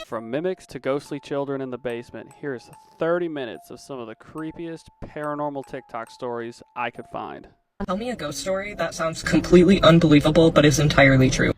From mimics to ghostly children in the basement, here's 30 minutes of some of the creepiest paranormal TikTok stories I could find. Tell me a ghost story that sounds completely unbelievable but is entirely true.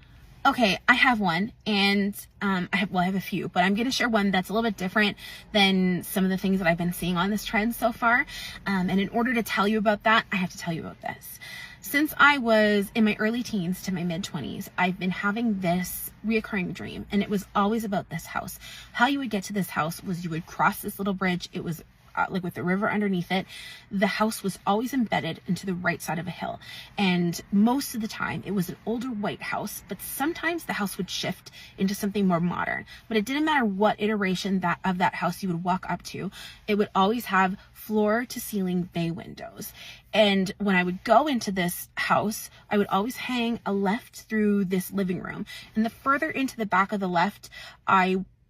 Okay, I have one, and I have a few, but I'm going to share one that's a little bit different than some of the things that I've been seeing on this trend so far. And in order to tell you about that, I have to tell you about this. Since I was in my early teens to my mid-20s, I've been having this reoccurring dream, and it was always about this house. How you would get to this house was you would cross this little bridge. It was like with the river underneath it. The house was always embedded into the right side of a hill, and most of the time it was an older white house, but sometimes the house would shift into something more modern. But it didn't matter what iteration of that house you would walk up to, it would always have floor to ceiling bay windows. And when I would go into this house, I would always hang a left through this living room, and the further into the back of the left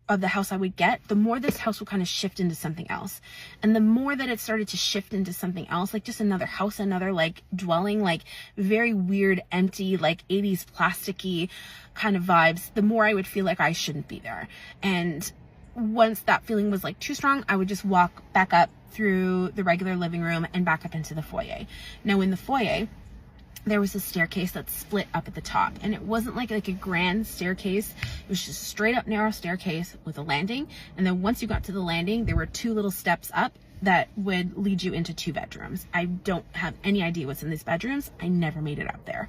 of the house I would get, the more this house would kind of shift into something else. And the more that it started to shift into something else, like just another house, another like dwelling, like very weird, empty, like 80s plasticky kind of vibes, the more I would feel like I shouldn't be there. And once that feeling was like too strong, I would just walk back up through the regular living room and back up into the foyer. Now in the foyer, there was a staircase that split up at the top, and it wasn't like a grand staircase. It was just a straight up narrow staircase with a landing, and then once you got to the landing, there were two little steps up that would lead you into two bedrooms. I don't have any idea what's in these bedrooms. I never made it up there.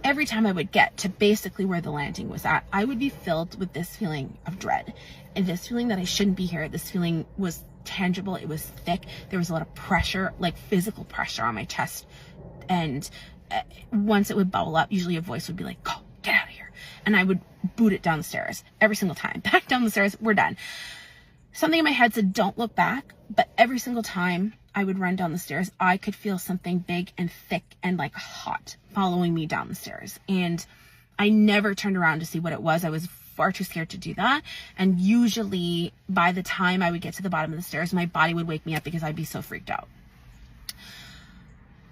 Every time I would get to basically where the landing was at, I would be filled with this feeling of dread, and this feeling that I shouldn't be here. This feeling was tangible. It was thick. There was a lot of pressure, like physical pressure on my chest, and once it would bubble up, usually a voice would be like, "Go, get out of here." And I would boot it down the stairs every single time. Back down the stairs, we're done. Something in my head said, "Don't look back." But every single time I would run down the stairs, I could feel something big and thick and like hot following me down the stairs. And I never turned around to see what it was. I was far too scared to do that. And usually by the time I would get to the bottom of the stairs, my body would wake me up because I'd be so freaked out.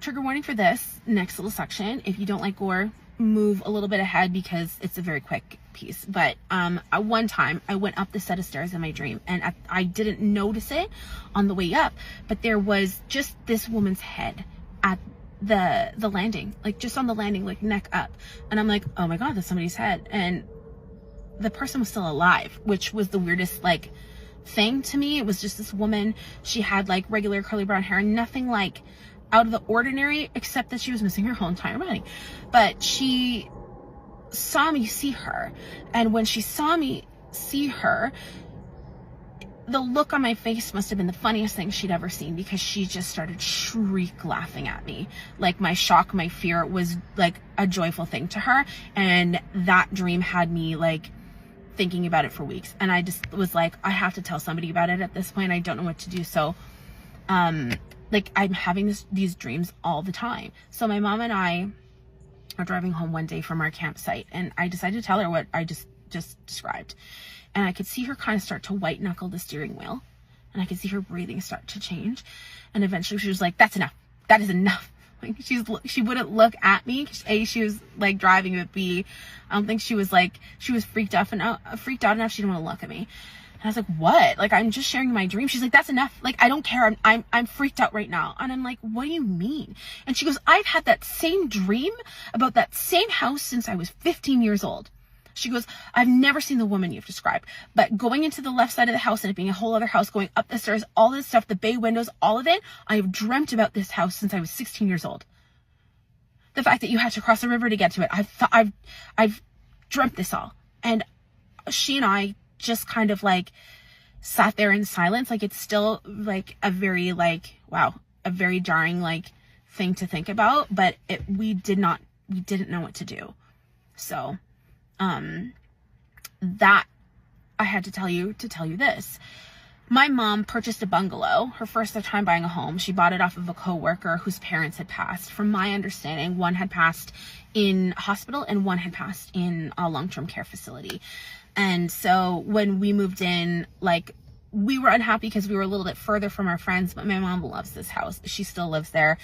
Trigger warning for this next little section. If you don't like gore, move a little bit ahead because it's a very quick piece. But at one time I went up the set of stairs in my dream, and I didn't notice it on the way up, but there was just this woman's head at the landing, like just on the landing, like neck up. And I'm like, oh my God, that's somebody's head. And the person was still alive, which was the weirdest like thing to me. It was just this woman. She had like regular curly brown hair, nothing like out of the ordinary, except that she was missing her whole entire body. But she saw me see her, and when she saw me see her, the look on my face must have been the funniest thing she'd ever seen, because she just started shriek laughing at me. Like my shock, my fear was like a joyful thing to her, and that dream had me like thinking about it for weeks. And I just was like, I have to tell somebody about it at this point. I don't know what to do. So like I'm having these dreams all the time. So my mom and I are driving home one day from our campsite, and I decided to tell her what I just described. And I could see her kind of start to white knuckle the steering wheel, and I could see her breathing start to change. And eventually she was like, "That's enough. That is enough." Like she wouldn't look at me. A, she was like driving, but B, I don't think she was freaked out enough. She didn't want to look at me. And I was like, "What? Like, I'm just sharing my dream." She's like, "That's enough. Like, I don't care. I'm freaked out right now." And I'm like, "What do you mean?" And she goes, "I've had that same dream about that same house since I was 15 years old." She goes, "I've never seen the woman you've described, but going into the left side of the house and it being a whole other house, going up the stairs, all this stuff, the bay windows, all of it, I have dreamt about this house since I was 16 years old. The fact that you had to cross a river to get to it, I've dreamt this all." And she and I just kind of like sat there in silence. Like, it's still like a very like, wow, a very jarring like thing to think about, but we didn't know what to do. So that I had to tell you this. My mom purchased a bungalow, her first time buying a home. She bought it off of a coworker whose parents had passed. From my understanding, one had passed in hospital and one had passed in a long-term care facility. And so when we moved in, like, we were unhappy because we were a little bit further from our friends, but my mom loves this house. She still lives there.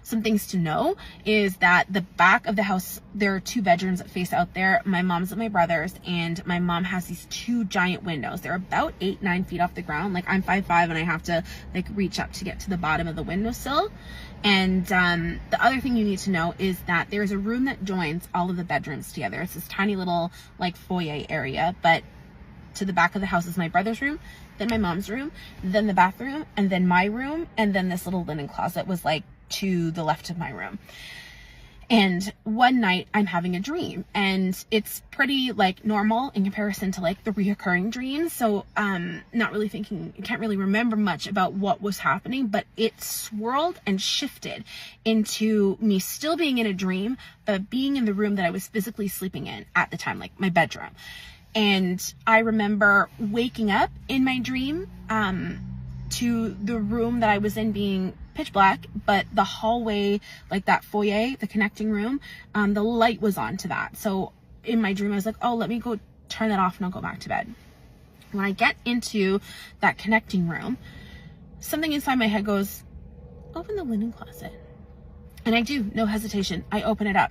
Some things to know is that the back of the house, there are 2 bedrooms that face out there. My mom's and my brother's, and my mom has these 2 giant windows. They're about 8-9 feet off the ground. Like, I'm 5'5", and I have to like reach up to get to the bottom of the windowsill. And the other thing you need to know is that there's a room that joins all of the bedrooms together. It's this tiny little like foyer area, but to the back of the house is my brother's room, then my mom's room, then the bathroom, and then my room, and then this little linen closet was like to the left of my room. And one night I'm having a dream, and it's pretty like normal in comparison to like the reoccurring dreams. So not really thinking, can't really remember much about what was happening, but it swirled and shifted into me still being in a dream, but being in the room that I was physically sleeping in at the time, like my bedroom. And I remember waking up in my dream to the room that I was in being pitch black, but the hallway, like that foyer, the connecting room, the light was on to that. So in my dream, I was like, oh, let me go turn that off and I'll go back to bed. When I get into that connecting room, something inside my head goes, open the linen closet. And I do, no hesitation. I open it up.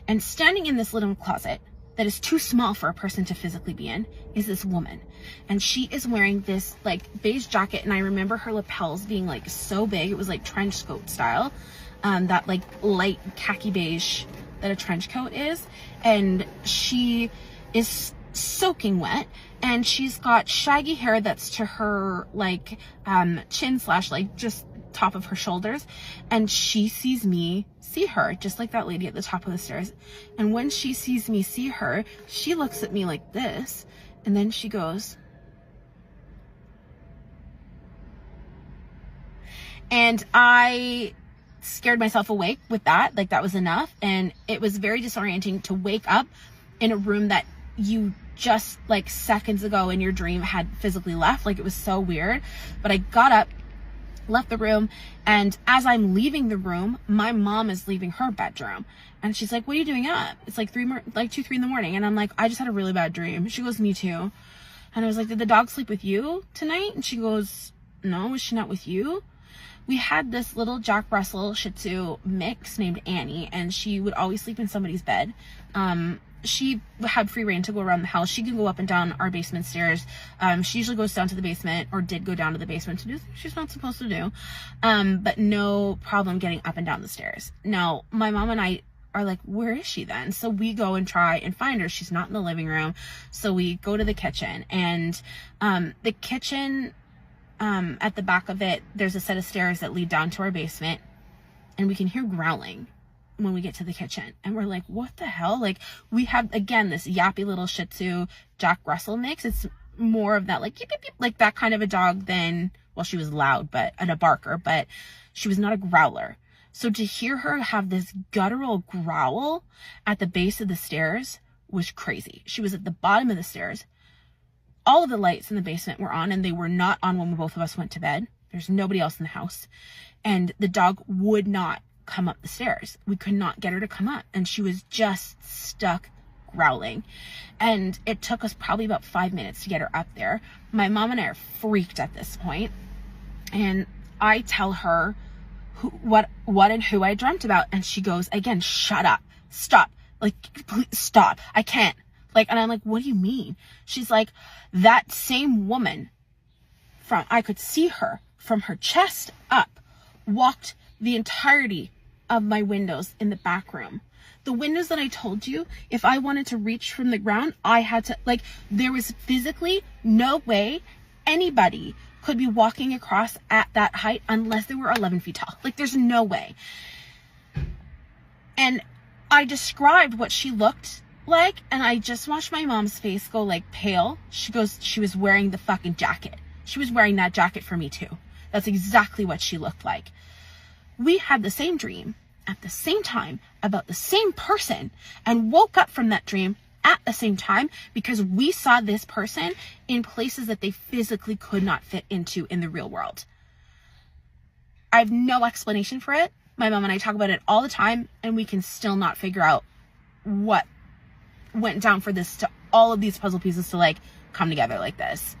And standing in this linen closet that is too small for a person to physically be in is this woman. And she is wearing this like beige jacket, and I remember her lapels being like so big, it was like trench coat style, that like light khaki beige that a trench coat is. And she is soaking wet, and she's got shaggy hair that's to her like chin slash like just top of her shoulders, and she sees me see her just like that lady at the top of the stairs. And when she sees me see her, she looks at me like this, and then she goes, and I scared myself awake with that. Like, that was enough. And it was very disorienting to wake up in a room that you just like seconds ago in your dream had physically left. Like, it was so weird. But I got up, left the room, and as I'm leaving the room, my mom is leaving her bedroom, and she's like, what are you doing up? It's like 2, 3 in the morning. And I'm like, I just had a really bad dream. She goes, me too. And I was like, did the dog sleep with you tonight? And she goes, no, was she not with you? We had this little Jack Russell Shih Tzu mix named Annie, and she would always sleep in somebody's bed. She had free reign to go around the house. She could go up and down our basement stairs. She usually goes down to the basement, or did go down to the basement to do things she's not supposed to do. But no problem getting up and down the stairs. Now, my mom and I are like, where is she then? So we go and try and find her. She's not in the living room. So we go to the kitchen, and the kitchen, at the back of it, there's a set of stairs that lead down to our basement, and we can hear growling when we get to the kitchen. And we're like, what the hell? Like, we have, again, this yappy little Shih Tzu Jack Russell mix. It's more of that, like, yip, yip, yip, like that kind of a dog than, well, she was loud, but, and a barker, but she was not a growler. So to hear her have this guttural growl at the base of the stairs was crazy. She was at the bottom of the stairs. All of the lights in the basement were on, and they were not on when both of us went to bed. There's nobody else in the house. And the dog would not come up the stairs. We could not get her to come up, and she was just stuck growling. And it took us probably about 5 minutes to get her up there. My mom and I are freaked at this point, and I tell her what and who I dreamt about, and she goes, again, shut up, stop, like, please stop, I can't. Like, and I'm like, what do you mean? She's like, that same woman, I could see her from her chest up, walked the entirety of my windows in the back room. The windows that I told you, if I wanted to reach from the ground, I had to, like, there was physically no way anybody could be walking across at that height unless they were 11 feet tall. Like, there's no way. And I described what she looked like, and I just watched my mom's face go like pale. She goes, she was wearing the fucking jacket. She was wearing that jacket for me too. That's exactly what she looked like. We had the same dream at the same time about the same person, and woke up from that dream at the same time because we saw this person in places that they physically could not fit into in the real world. I have no explanation for it. My mom and I talk about it all the time, and we can still not figure out what went down for this, to all of these puzzle pieces to like come together like this.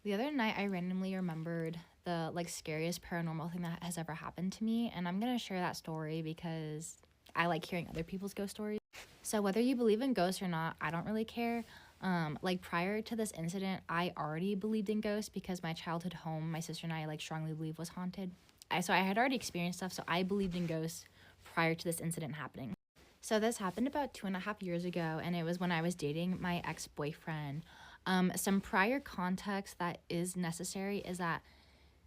The other night, I randomly remembered the like scariest paranormal thing that has ever happened to me, and I'm gonna share that story because I like hearing other people's ghost stories. So whether you believe in ghosts or not, I don't really care. Like prior to this incident, I already believed in ghosts because my childhood home, my sister and I like strongly believe was haunted. So I had already experienced stuff, so I believed in ghosts prior to this incident happening. So this happened about 2.5 years ago, and it was when I was dating my ex-boyfriend. Some prior context that is necessary is that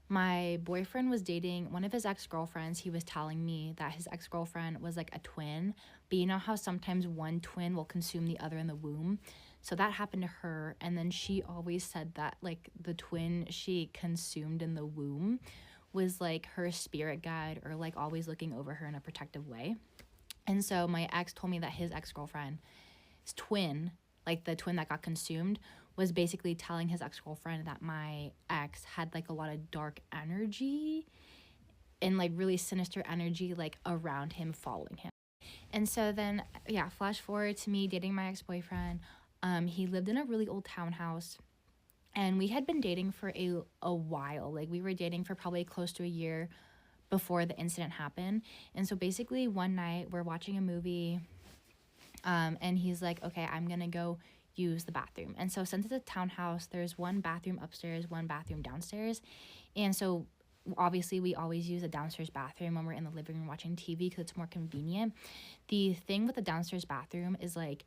my boyfriend was dating one of his ex-girlfriends. He was telling me that his ex-girlfriend was like a twin, but you know how sometimes one twin will consume the other in the womb? So that happened to her, and then she always said that like the twin she consumed in the womb was like her spirit guide or like always looking over her in a protective way. And so my ex told me that his ex-girlfriend's twin, like the twin that got consumed, was basically telling his ex-girlfriend that my ex had like a lot of dark energy and like really sinister energy like around him, following him. And so then yeah, flash forward to me dating my ex-boyfriend. He lived in a really old townhouse, and we had been dating for a while. Like we were dating for probably close to a year before the incident happened. And so basically one night we're watching a movie, and he's like, okay, I'm gonna go use the bathroom. And so since it's a townhouse, there's one bathroom upstairs, one bathroom downstairs. And so obviously we always use a downstairs bathroom when we're in the living room watching TV because it's more convenient. The thing with the downstairs bathroom is like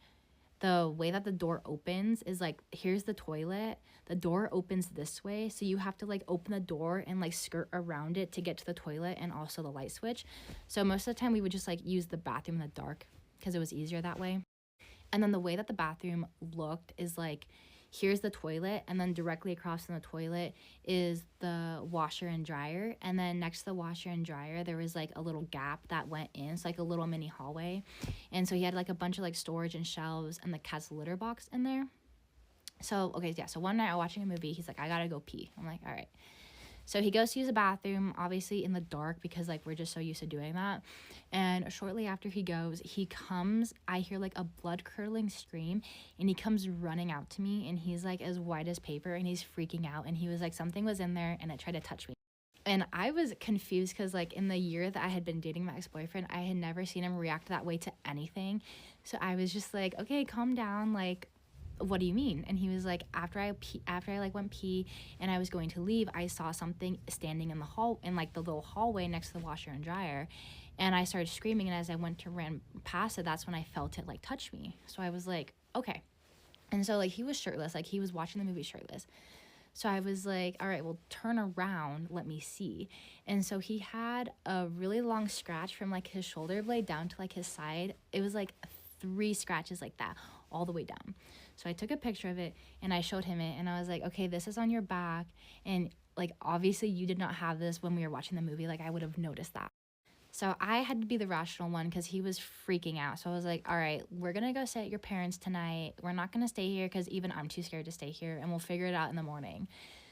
the way that the door opens is like, here's the toilet, the door opens this way, so you have to like open the door and like skirt around it to get to the toilet and also the light switch. So most of the time we would just like use the bathroom in the dark because it was easier that way. And then the way that the bathroom looked is like, here's the toilet, and then directly across from the toilet is the washer and dryer. And then next to the washer and dryer, there was like a little gap that went in. It's like a little mini hallway. And so he had like a bunch of like storage and shelves and the cat's litter box in there. So, okay, yeah. So one night I was watching a movie. He's like, I gotta go pee. I'm like, all right. So he goes to use the bathroom, obviously in the dark because like we're just so used to doing that. And shortly after he goes, he comes, I hear like a blood curdling scream, and he comes running out to me, and he's like as white as paper, and he's freaking out, and he was like, something was in there and it tried to touch me. And I was confused because like in the year that I had been dating my ex-boyfriend, I had never seen him react that way to anything. So I was just like, okay, calm down, like what do you mean? And he was like, after I like went pee and I was going to leave, I saw something standing in the hall, in like the little hallway next to the washer and dryer, and I started screaming, and as I went to ran past it, that's when I felt it like touch me. So I was like, okay. And so like he was shirtless, like he was watching the movie shirtless. So I was like, all right, well, turn around, let me see. And so he had a really long scratch from like his shoulder blade down to like his side. It was like 3 scratches like that all the way down. So I took a picture of it and I showed him it, and I was like, okay, this is on your back. And like, obviously you did not have this when we were watching the movie. Like I would have noticed that. So I had to be the rational one because he was freaking out. So I was like, all right, we're going to go stay at your parents tonight. We're not going to stay here because even I'm too scared to stay here, and we'll figure it out in the morning.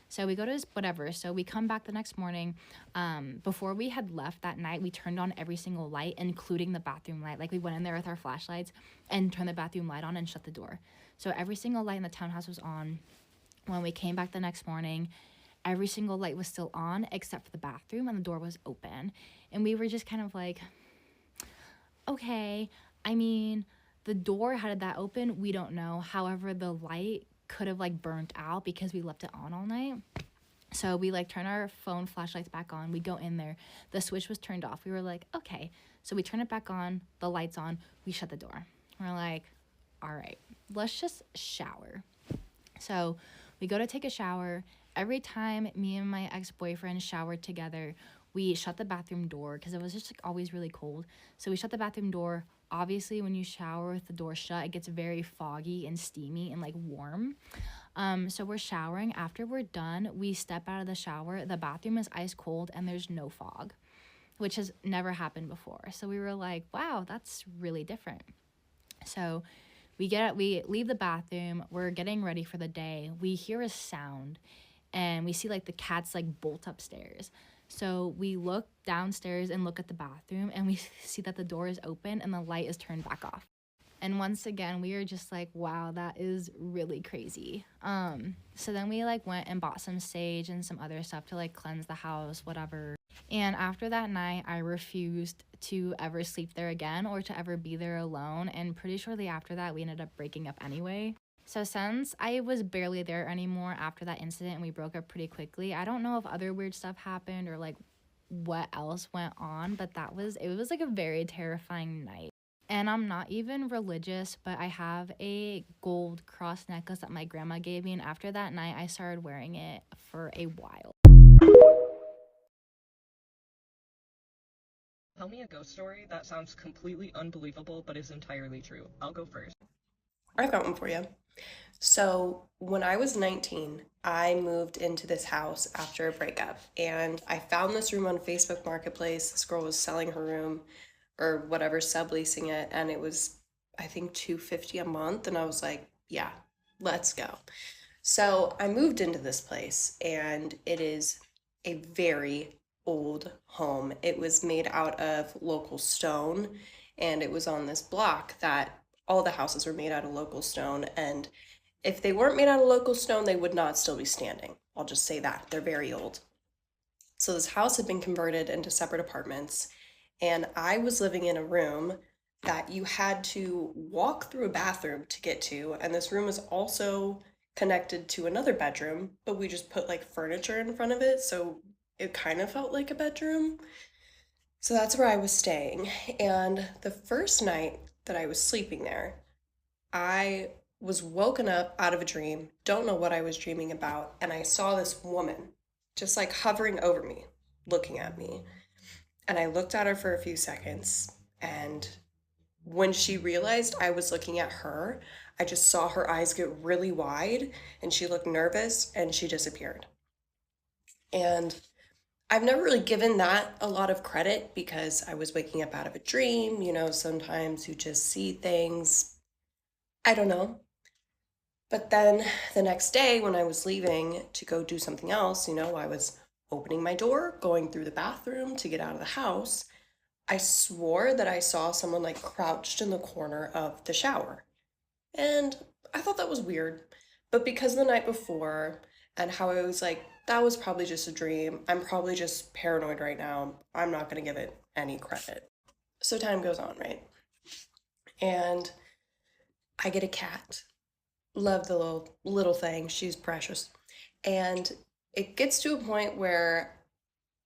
So we go to his whatever. So we come back the next morning. Before we had left that night, we turned on every single light, including the bathroom light. Like we went in there with our flashlights and turned the bathroom light on and shut the door. So every single light in the townhouse was on. When we came back the next morning, every single light was still on except for the bathroom, and the door was open. And we were just kind of like, okay, I mean, the door, how did that open? We don't know. However, the light could have like burnt out because we left it on all night. So we like turn our phone flashlights back on. We go in there. The switch was turned off. We were like, okay. So we turn it back on. The light's on. We shut the door. We're like, all right, let's just shower. So we go to take a shower. Every time me and my ex-boyfriend showered together, we shut the bathroom door because it was just like always really cold. So we shut the bathroom door. Obviously, when you shower with the door shut, it gets very foggy and steamy and like warm. So we're showering. After we're done, we step out of the shower. The bathroom is ice cold and there's no fog, which has never happened before. So we were like, wow, that's really different. So we leave the bathroom. We're getting ready for the day. We hear a sound, and we see like the cats like bolt upstairs. So we look downstairs and look at the bathroom, and we see that the door is open and the light is turned back off. And once again, we were just like, wow, that is really crazy. So then we like went and bought some sage and some other stuff to like cleanse the house, whatever. And after that night, I refused to ever sleep there again or to ever be there alone. And pretty shortly after that, we ended up breaking up anyway. So since I was barely there anymore after that incident and we broke up pretty quickly, I don't know if other weird stuff happened or like what else went on, but it was like a very terrifying night. And I'm not even religious, but I have a gold cross necklace that my grandma gave me. And after that night, I started wearing it for a while. Tell me a ghost story that sounds completely unbelievable but is entirely true. I'll go first. I've got one for you. So, when I was 19, I moved into this house after a breakup, and I found this room on Facebook Marketplace. This girl was selling her room or whatever, subleasing it, and it was, I think, $250 a month. And I was like, yeah, let's go. So, I moved into this place, and it is a very old home. It was made out of local stone, and it was on this block that all the houses were made out of local stone. And if they weren't made out of local stone, they would not still be standing. I'll just say that. They're very old. So this house had been converted into separate apartments, and I was living in a room that you had to walk through a bathroom to get to, and this room was also connected to another bedroom, but we just put like furniture in front of it, so it kind of felt like a bedroom. So that's where I was staying. And the first night that I was sleeping there, I was woken up out of a dream, don't know what I was dreaming about, and I saw this woman just like hovering over me, looking at me. And I looked at her for a few seconds, and when she realized I was looking at her, I just saw her eyes get really wide, and she looked nervous, and she disappeared. And I've never really given that a lot of credit because I was waking up out of a dream. Sometimes you just see things. I don't know. But then the next day when I was leaving to go do something else, I was opening my door, going through the bathroom to get out of the house. I swore that I saw someone like crouched in the corner of the shower. And I thought that was weird. But because the night before and how I was like, that was probably just a dream. I'm probably just paranoid right now. I'm not going to give it any credit. So time goes on, right? And I get a cat. Love the little thing. She's precious. And it gets to a point where,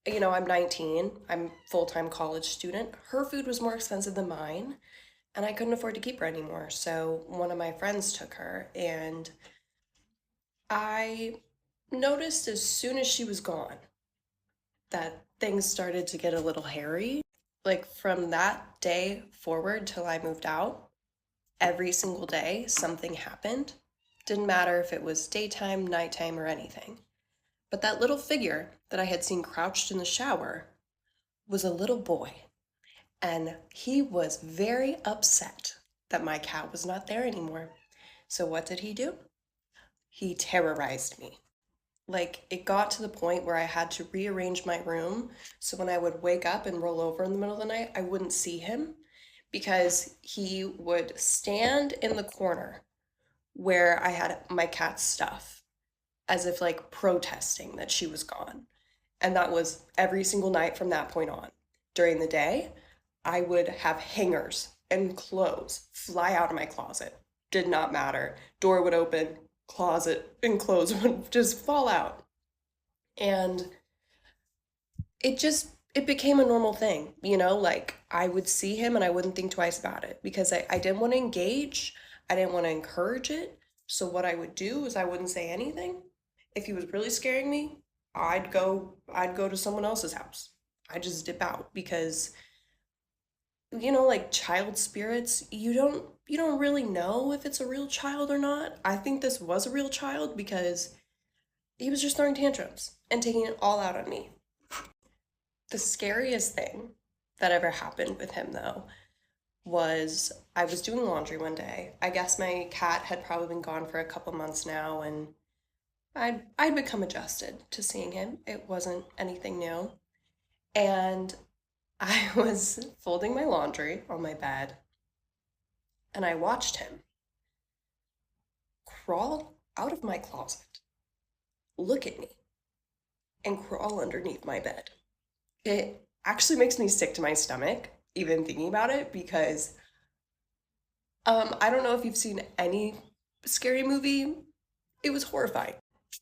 I'm 19. I'm full-time college student. Her food was more expensive than mine, and I couldn't afford to keep her anymore. So one of my friends took her, and I noticed as soon as she was gone that things started to get a little hairy. Like from that day forward till I moved out, every single day something happened. Didn't matter if it was daytime, nighttime, or anything. But that little figure that I had seen crouched in the shower was a little boy. And he was very upset that my cat was not there anymore. So what did he do? He terrorized me. Like, it got to the point where I had to rearrange my room so when I would wake up and roll over in the middle of the night, I wouldn't see him because he would stand in the corner where I had my cat's stuff as if like protesting that she was gone. And that was every single night from that point on. During the day, I would have hangers and clothes fly out of my closet. Did not matter. Door would open, closet and clothes would just fall out. And it became a normal thing, like I would see him and I wouldn't think twice about it because I didn't want to engage. I didn't want to encourage it. So what I would do is I wouldn't say anything. If he was really scaring me, I'd go to someone else's house. I just dip out because like child spirits, you don't really know if it's a real child or not. I think this was a real child because he was just throwing tantrums and taking it all out on me. The scariest thing that ever happened with him though was I was doing laundry one day. I guess my cat had probably been gone for a couple months now, and I'd become adjusted to seeing him. It wasn't anything new. And I was folding my laundry on my bed, and I watched him crawl out of my closet, look at me, and crawl underneath my bed. It actually makes me sick to my stomach, even thinking about it, because I don't know if you've seen any scary movie. It was horrifying.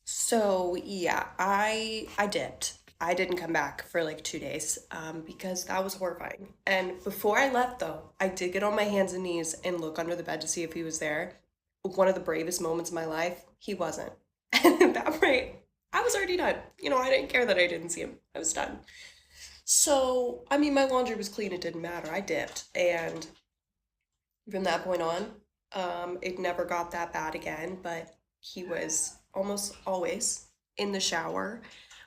So yeah, I dipped. I didn't come back for like 2 days because that was horrifying. And before I left, though, I did get on my hands and knees and look under the bed to see if he was there. One of the bravest moments of my life, he wasn't. And at that point, I was already done. You know, I didn't care that I didn't see him. I was done. So, I mean, my laundry was clean. It didn't matter. I dipped. And from that point on, it never got that bad again. But he was almost always in the shower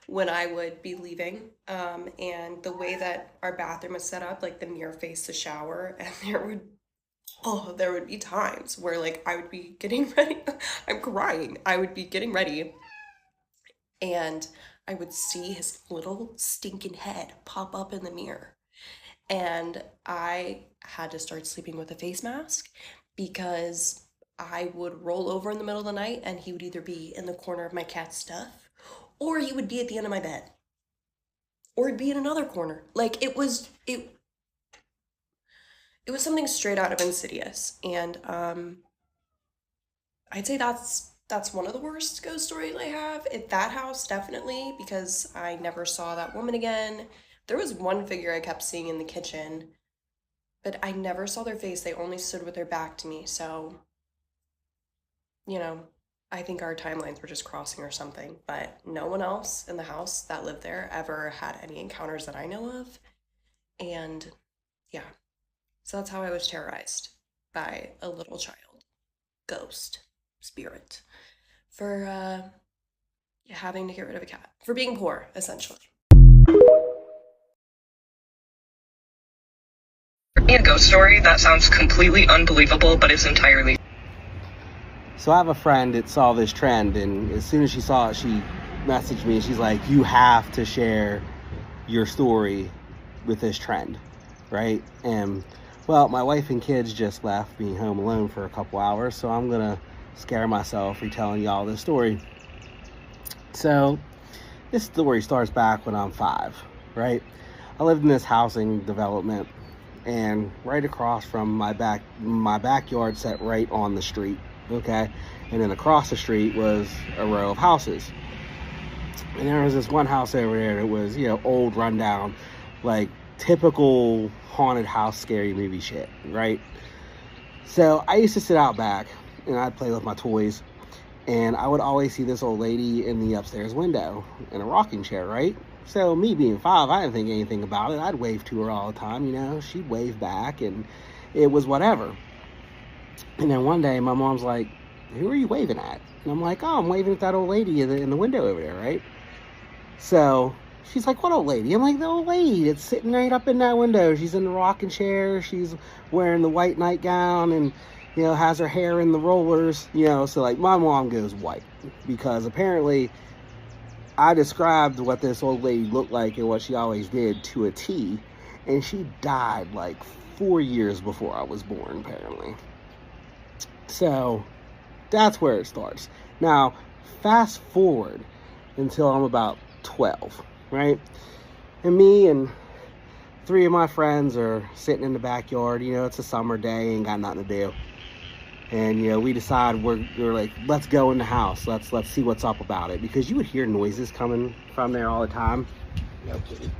when I would be leaving. And the way that our bathroom was set up, like the mirror faced the shower, and there would be times where like I would be getting ready. I'm crying. I would be getting ready and I would see his little stinking head pop up in the mirror. And I had to start sleeping with a face mask because I would roll over in the middle of the night and he would either be in the corner of my cat's stuff or he would be at the end of my bed or he'd be in another corner. Like it was something straight out of Insidious. And I'd say that's one of the worst ghost stories I have at that house, definitely, because I never saw that woman again. There was one figure I kept seeing in the kitchen, but I never saw their face. They only stood with their back to me. So, you know, I think our timelines were just crossing or something, but no one else in the house that lived there ever had any encounters that I know of. And yeah, so that's how I was terrorized by a little child, ghost, spirit, for having to get rid of a cat, for being poor, essentially. A ghost story that sounds completely unbelievable, but it's entirely. So I have a friend that saw this trend, and as soon as she saw it, she messaged me. She's like, you have to share your story with this trend, right? And well, my wife and kids just left, being home alone for a couple hours, so I'm gonna scare myself retelling y'all this story. So this story starts back when I'm 5, right? I lived in this housing development, and right across from my backyard set right on the street, okay? And then across the street was a row of houses. And there was this one house over there that was, you know, old, rundown, like typical haunted house scary movie shit, right? So I used to sit out back and I'd play with my toys, and I would always see this old lady in the upstairs window in a rocking chair, right? So me being 5, I didn't think anything about it. I'd wave to her all the time, you know. She'd wave back and it was whatever. And then one day my mom's like, who are you waving at? And I'm like, oh, I'm waving at that old lady in the window over there, right? So she's like, what old lady? I'm like, the old lady that's sitting right up in that window. She's in the rocking chair. She's wearing the white nightgown and, you know, has her hair in the rollers, you know. So like my mom goes white because apparently I described what this old lady looked like and what she always did to a T, and she died like 4 years before I was born, apparently. So that's where it starts. Now, fast forward until I'm about 12, right? And me and 3 of my friends are sitting in the backyard. You know, it's a summer day, ain't got nothing to do. And, you know, we decide we're like, let's go in the house. Let's see what's up about it. Because you would hear noises coming from there all the time. No kidding.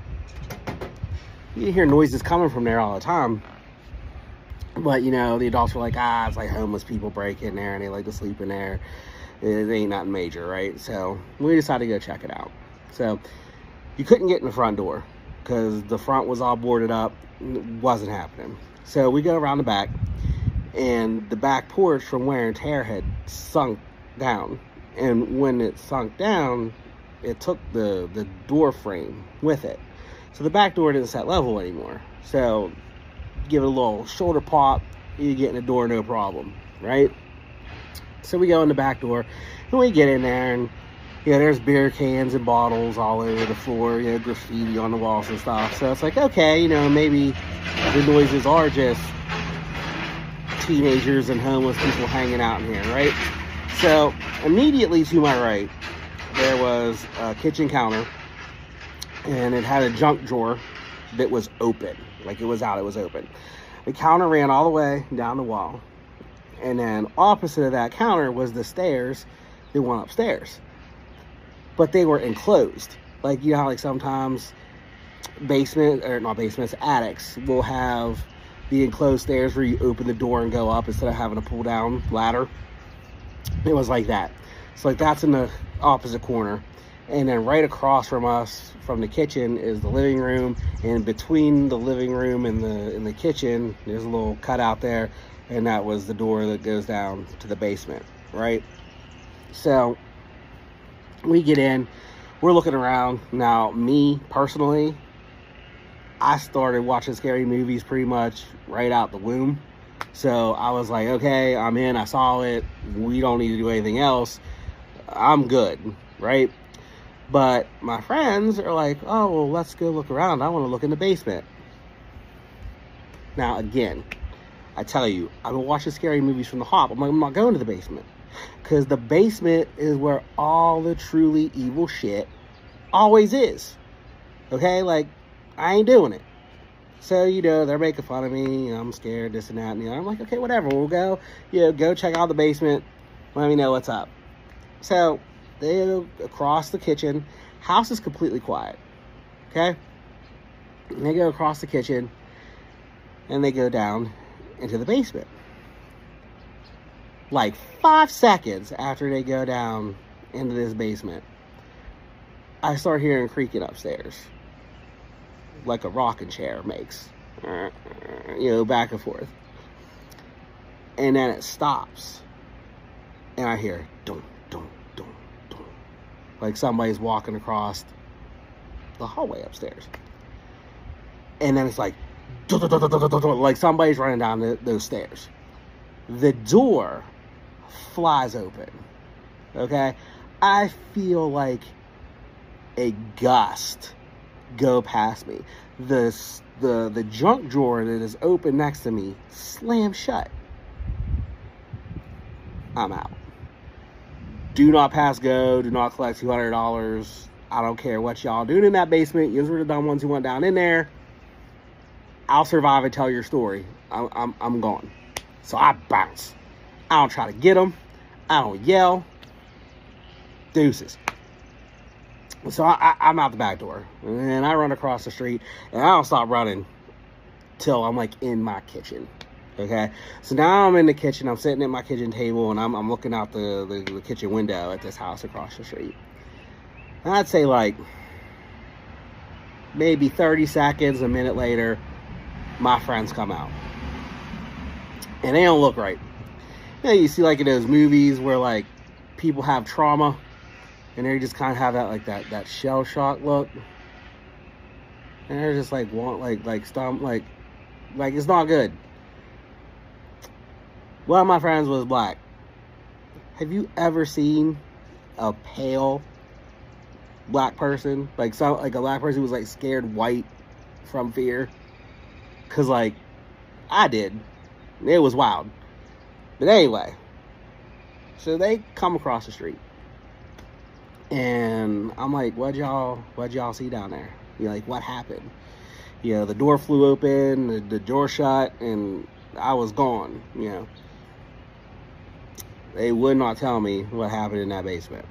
You hear noises coming from there all the time. But, you know, the adults were like, it's like homeless people break in there and they like to sleep in there. It ain't nothing major, right? So we decided to go check it out. So you couldn't get in the front door because the front was all boarded up. It wasn't happening. So we go around the back. And the back porch from wear and tear had sunk down. And when it sunk down, it took the door frame with it. So the back door didn't set level anymore. So give it a little shoulder pop, you get in the door, no problem, right? So we go in the back door, and we get in there, and you know, there's beer cans and bottles all over the floor, you know, graffiti on the walls and stuff. So it's like, okay, you know, maybe the noises are just teenagers and homeless people hanging out in here, right? So immediately to my right, there was a kitchen counter, and it had a junk drawer that was open. Like, it was out, it was open. The counter ran all the way down the wall, and then opposite of that counter was the stairs that went upstairs. But they were enclosed. Like, you know how like sometimes attics will have the enclosed stairs where you open the door and go up instead of having a pull down ladder. It was like that. So like that's in the opposite corner, and then right across from us from the kitchen is the living room, and between the living room and the kitchen there's a little cutout there, and that was the door that goes down to the basement, right? So we get in, we're looking around. Now, me personally, I started watching scary movies pretty much right out the womb. So I was like, okay, I'm in, I saw it, we don't need to do anything else, I'm good, right? But my friends are like, oh, well, let's go look around, I want to look in the basement. Now, again, I tell you, I've been watching scary movies from the hop. I'm like, I'm not going to the basement, because the basement is where all the truly evil shit always is, okay? Like, I ain't doing it. So, you know, they're making fun of me, I'm scared, this and that, and the other. I'm like, okay, whatever, we'll go, go check out the basement, let me know what's up. So, they go across the kitchen, house is completely quiet, okay? And they go across the kitchen, and they go down into the basement. Like 5 seconds after they go down into this basement, I start hearing creaking upstairs. Like a rocking chair makes, back and forth. And then it stops, and I hear dum, dum, dum, dum. Like somebody's walking across the hallway upstairs. And then it's like, dum, dum, dum, dum, dum, dum, like somebody's running down those stairs. The door flies open, okay? I feel like a gust go past me. The junk drawer that is open next to me slams shut. I'm out. Do not pass go. Do not collect $200. I don't care what y'all doing in that basement. You were the dumb ones who went down in there. I'll survive and tell your story. I'm gone. So I bounce. I don't try to get them. I don't yell. Deuces. So I'm out the back door, and I run across the street, and I don't stop running till I'm like in my kitchen. Okay, so now I'm in the kitchen. I'm sitting at my kitchen table, and I'm looking out the kitchen window at this house across the street. And I'd say like maybe 30 seconds, a minute later, my friends come out, and they don't look right. You see like in those movies where like people have trauma, and they just kind of have that shell shock look, and they're just like it's not good. One of my friends was black. Have you ever seen a pale black person, like a black person who was like scared white from fear? Cause like I did. It was wild. But anyway, so they come across the street. And I'm like, what'd y'all see down there? Like, what happened? The door flew open, the door shut, and I was gone, They would not tell me what happened in that basement.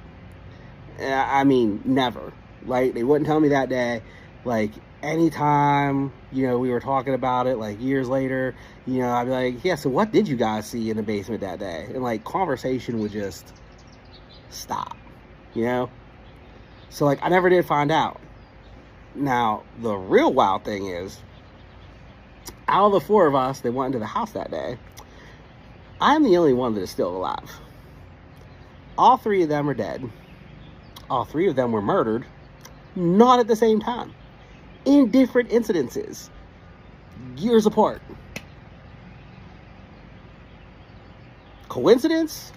I mean, never. Like, they wouldn't tell me that day. Like, anytime, we were talking about it, like, years later, I'd be like, yeah, so what did you guys see in the basement that day? And, like, conversation would just stop. So like I never did find out. Now the real wild thing is, out of the 4 of us that went into the house that day, I'm the only one that is still alive. All 3 of them are dead. All 3 of them were murdered, not at the same time, in different incidences, years apart. Coincidence?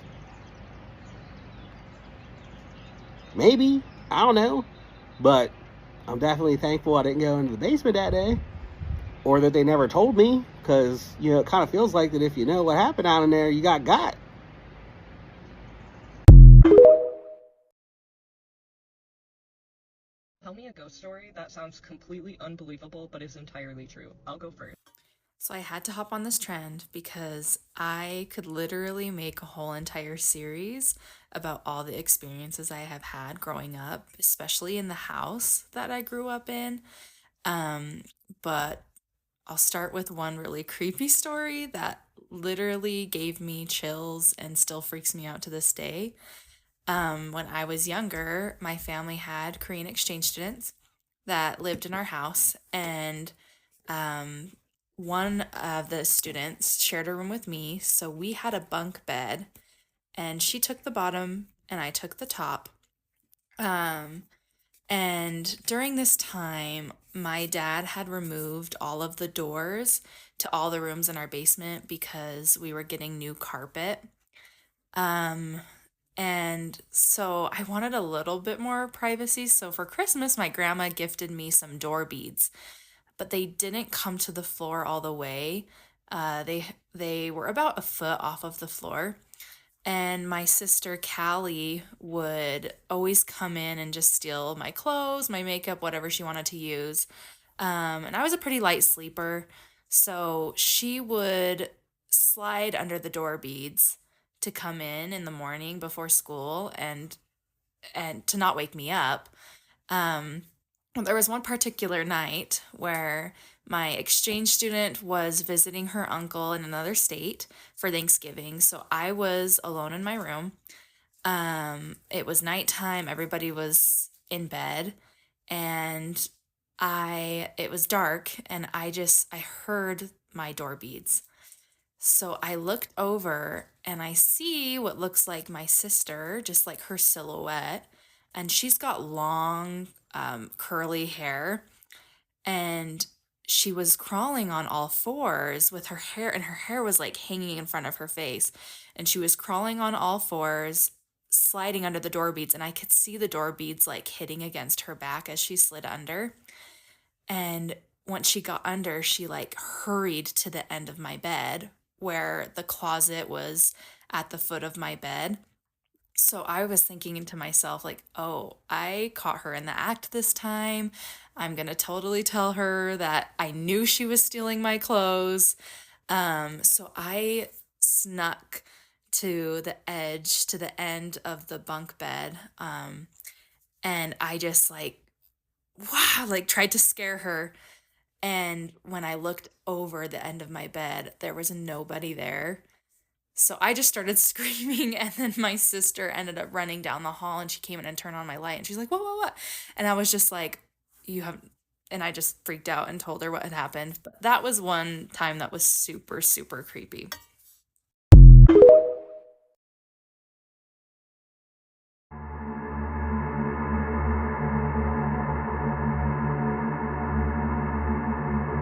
Maybe. I don't know. But I'm definitely thankful I didn't go into the basement that day. Or that they never told me. because, you know, it kind of feels like that if you know what happened out in there, you got. Tell me a ghost story that sounds completely unbelievable but is entirely true. I'll go first. So I had to hop on this trend because I could literally make a whole entire series about all the experiences I have had growing up, especially in the house that I grew up in. But I'll start with one really creepy story that literally gave me chills and still freaks me out to this day. When I was younger, my family had Korean exchange students that lived in our house, and um, one of the students shared a room with me. So we had a bunk bed, and she took the bottom, and I took the top. Um, and during this time, my dad had removed all of the doors to all the rooms in our basement because we were getting new carpet. Um, and so I wanted a little bit more privacy. So for Christmas, my grandma gifted me some door beads, but they didn't come to the floor all the way. They were about a foot off of the floor. And my sister Callie would always come in and just steal my clothes, my makeup, whatever she wanted to use. And I was a pretty light sleeper, so she would slide under the door beads to come in the morning before school and to not wake me up. Um, there was one particular night where my exchange student was visiting her uncle in another state for Thanksgiving. So I was alone in my room. It was nighttime, everybody was in bed, and it was dark, and I heard my door beads. So I looked over and I see what looks like my sister, just like her silhouette, and she's got long, curly hair, and she was crawling on all fours with her hair, and her hair was like hanging in front of her face, and she was crawling on all fours, sliding under the door beads, and I could see the door beads like hitting against her back as she slid under. And once she got under, she like hurried to the end of my bed where the closet was at the foot of my bed. So I was thinking to myself, like, oh, I caught her in the act this time. I'm going to totally tell her that I knew she was stealing my clothes. So I snuck to the edge, to the end of the bunk bed. And I just like, wow, like tried to scare her. And when I looked over the end of my bed, there was nobody there. So I just started screaming, and then my sister ended up running down the hall, and she came in and turned on my light, and she's like, what? And I was just like, you have, and I just freaked out and told her what had happened. But that was one time that was super, super creepy.